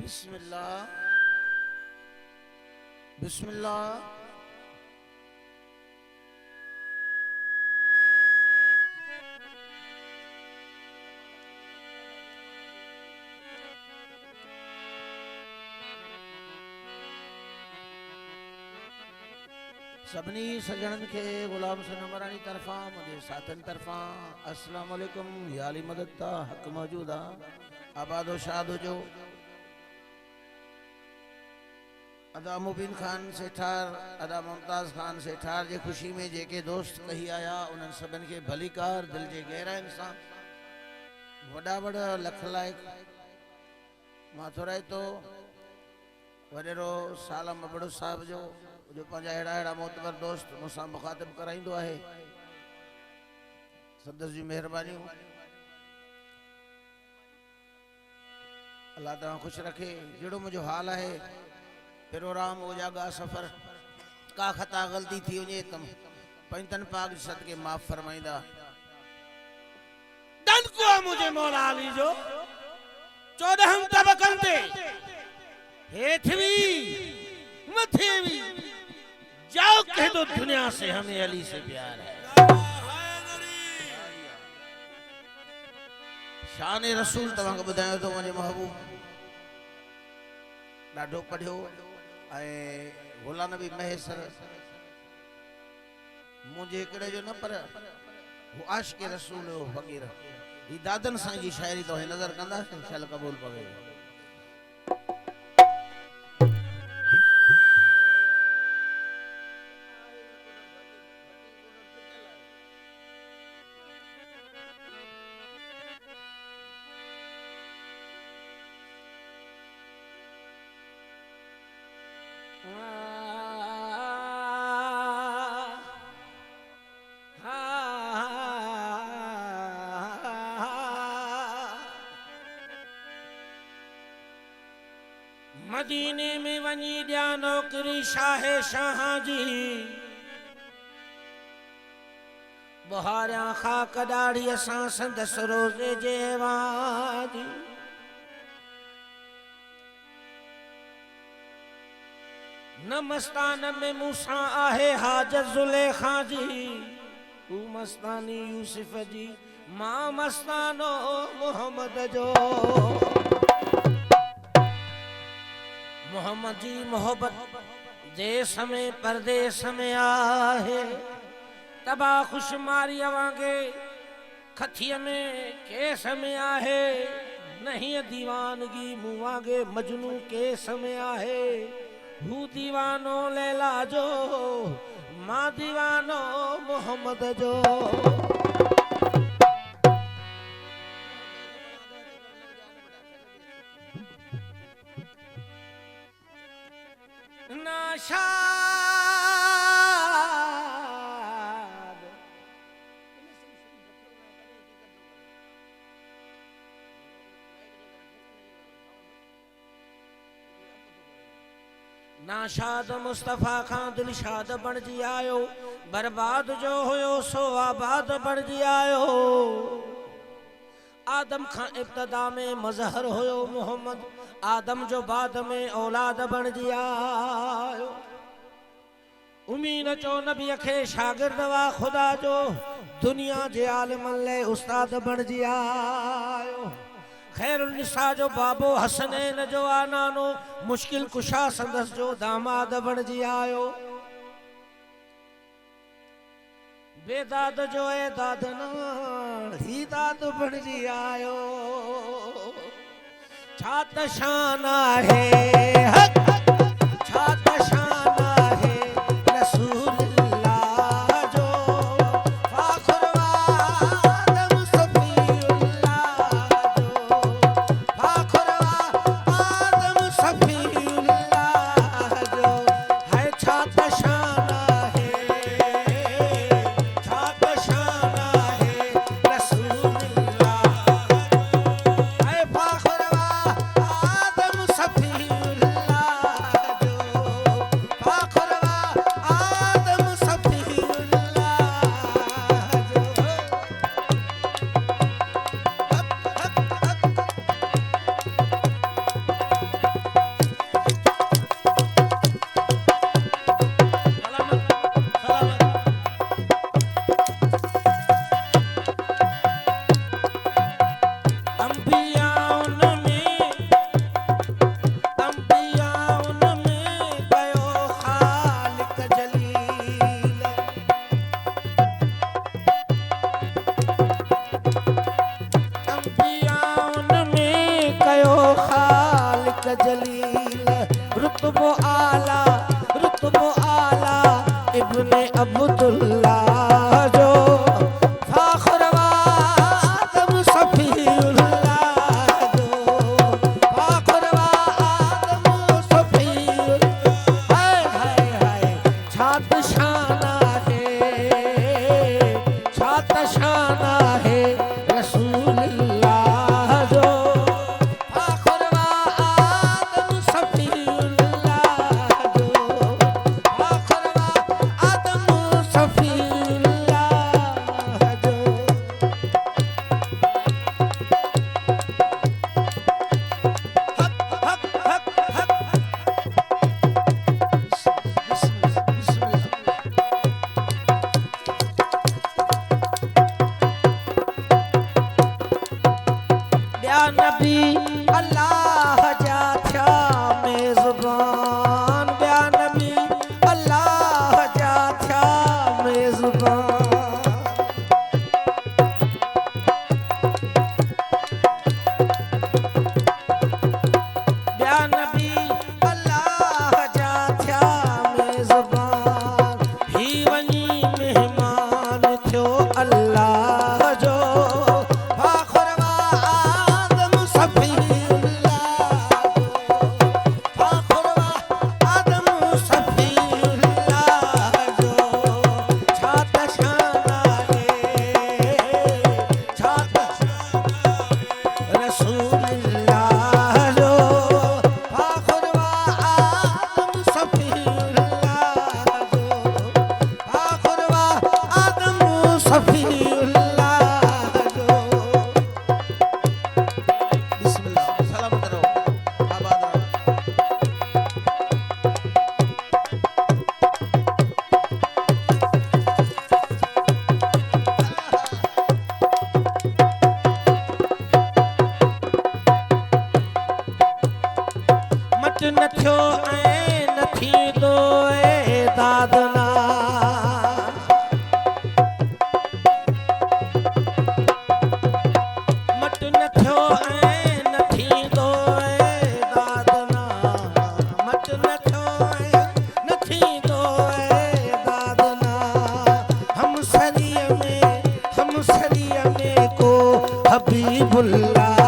बिस्मिल्लाह बिस्मिल्लाह। सभिनी सजणनि खे गुलाम सनमरानी तरफ़ां मुंहिंजे साथनि तरफ़ां अस्सलाम वालेकुम। याली मदद ता हक़ मौजूद आहे। आबादो शाद हुजो। अदा मुबीन खान सेठार, अदा मुमताज़ खान सेठार जे ख़ुशी में जेके दोस्त कही आया उन्हनि सभिनि खे भलीकार दिल जे गहराइनि सां वॾा वॾा लख लाइक मां थोराए थो वॾेरो सालम अबड़ो साहिब जो पंहिंजा अहिड़ा मोतबर दोस्त मूंसां मुखातिब कराईंदो आहे। संदसि जी महिरबानियूं। अल्लाह तव्हां ख़ुशि रखे। जहिड़ो मुंहिंजो हाल आहे प्रोग्राम ओजागा सफ़र का ख़ता ग़लती थी वञे त पंजतन पाक जे सदके माफ़ फरमाईंदा। डंको आहे मुंहिंजे मौला अली जो 14 तबक़नि ते हेठि भी मथे भी जाओ कह दो दुनिया से हमें अली से प्यार है। शान रसूल तव्हां खे ॿुधायो थो वञे। महबूब ॾाढो पढ़ियो ऐं गुला नबी महेसर मुंहिंजे हिकिड़े जो न पर हू आशिक़ रसूल हो फ़क़ीर। ही दादन साईं जी शाइरी तव्हां नज़र कंदासीं इंशाअल्लाह क़बूल पवे। मदीने में वनी दिया नौकरी शाह शाह जी बुहारिया खाक दाढ़ी असां संदस रोज़े जे वादी न मस्तान में मूसा आहे हाजत जुलेखा जी तू मस्तानी यूसुफ जी मां मस्तानो मोहम्मद जो। मोहम्मद जी मोहब्बत देश में परदेश में आहे तबा खुशमारी वांगे खथिय में केस में आहे नहीं दीवानगी मुवांगे मजनू केस में आहे। हू दीवानो लैला जो मां दीवानो मोहम्मद जो। नाशाद नाशाद मुस्तफा खां दिलशाद बणजी आयो बर्बाद जो हुयो सो आबाद बणजी आयो। आदम खां इब्तदा में मजहर हुयो मोहम्मद आदम जो बाद में औलाद बणजी आयो। उमीद चो नबी खे शागिर्द वा खुदा जो दुनिया जे आलिमन ले उस्ताद बणजी आयो। खैरुल निसा जो बाबो हसनैन जो आनानो मुश्किल कुशा संदस जो दामाद बणजी आयो। बेदाद जो ए दादना ही दाद बणजी आयो। छात शान आहे हक छात शान आहे रसूलुल्लाह जो फाखुरवा आदम सफीउल्लाह जो फाखुरवा आदम सफीउल्लाह जो है। छात शान आहे छात शान आहे रसूलुल्लाह है फाखुरवा आदम सफीउल्लाह अंबियाउन में कयो ख़ालिक जलील। अंबियाउन में कयो ख़ालिक जलील। रुतबो आला इब्ने अब्दुल्लाह जो फ़ाख़्र व आदम सफ़ीउल्लाह जो फ़ाख़्र व आदम सफ़ीउल्लाह। हाय हाय हाय छा त शान आहे रसूलुल्लाह जो फ़ाख़्र व आदम सफ़ीउल्लाह जो फ़ाख़्र व आदम सफ़ीउल्लाह जो। हक हक हक हक बिस्मिल्लाह। ॿिया नबी अल्लाह जा थिया मेज़बान। ॿिया नबी अल्लाह जा थिया मेज़बान। ॿिया नबी अल्लाह जा थिया मेज़बान। ही वञी महिमान थियो अल्लाह जो फ़ाख़्र व आदम सफ़ीउल्लाह जो फ़ाख़्र व आदम सफ़ीउल्लाह जो। छा त शान आहे रसूलुल्लाह जो फ़ाख़्र व आदम सफ़ीउल्लाह जो फ़ाख़्र व आदम सफ़ीउल्लाह जो। बिस्मिल्लाह सलामत रहो आबाद रहो। मट न थियो ऐं न थींदो दादना। मट न थियो ऐं न थींदो दादना। मट न थियो ऐं न थींदो दादना। हमसरीअ में को हबीबुल्लाह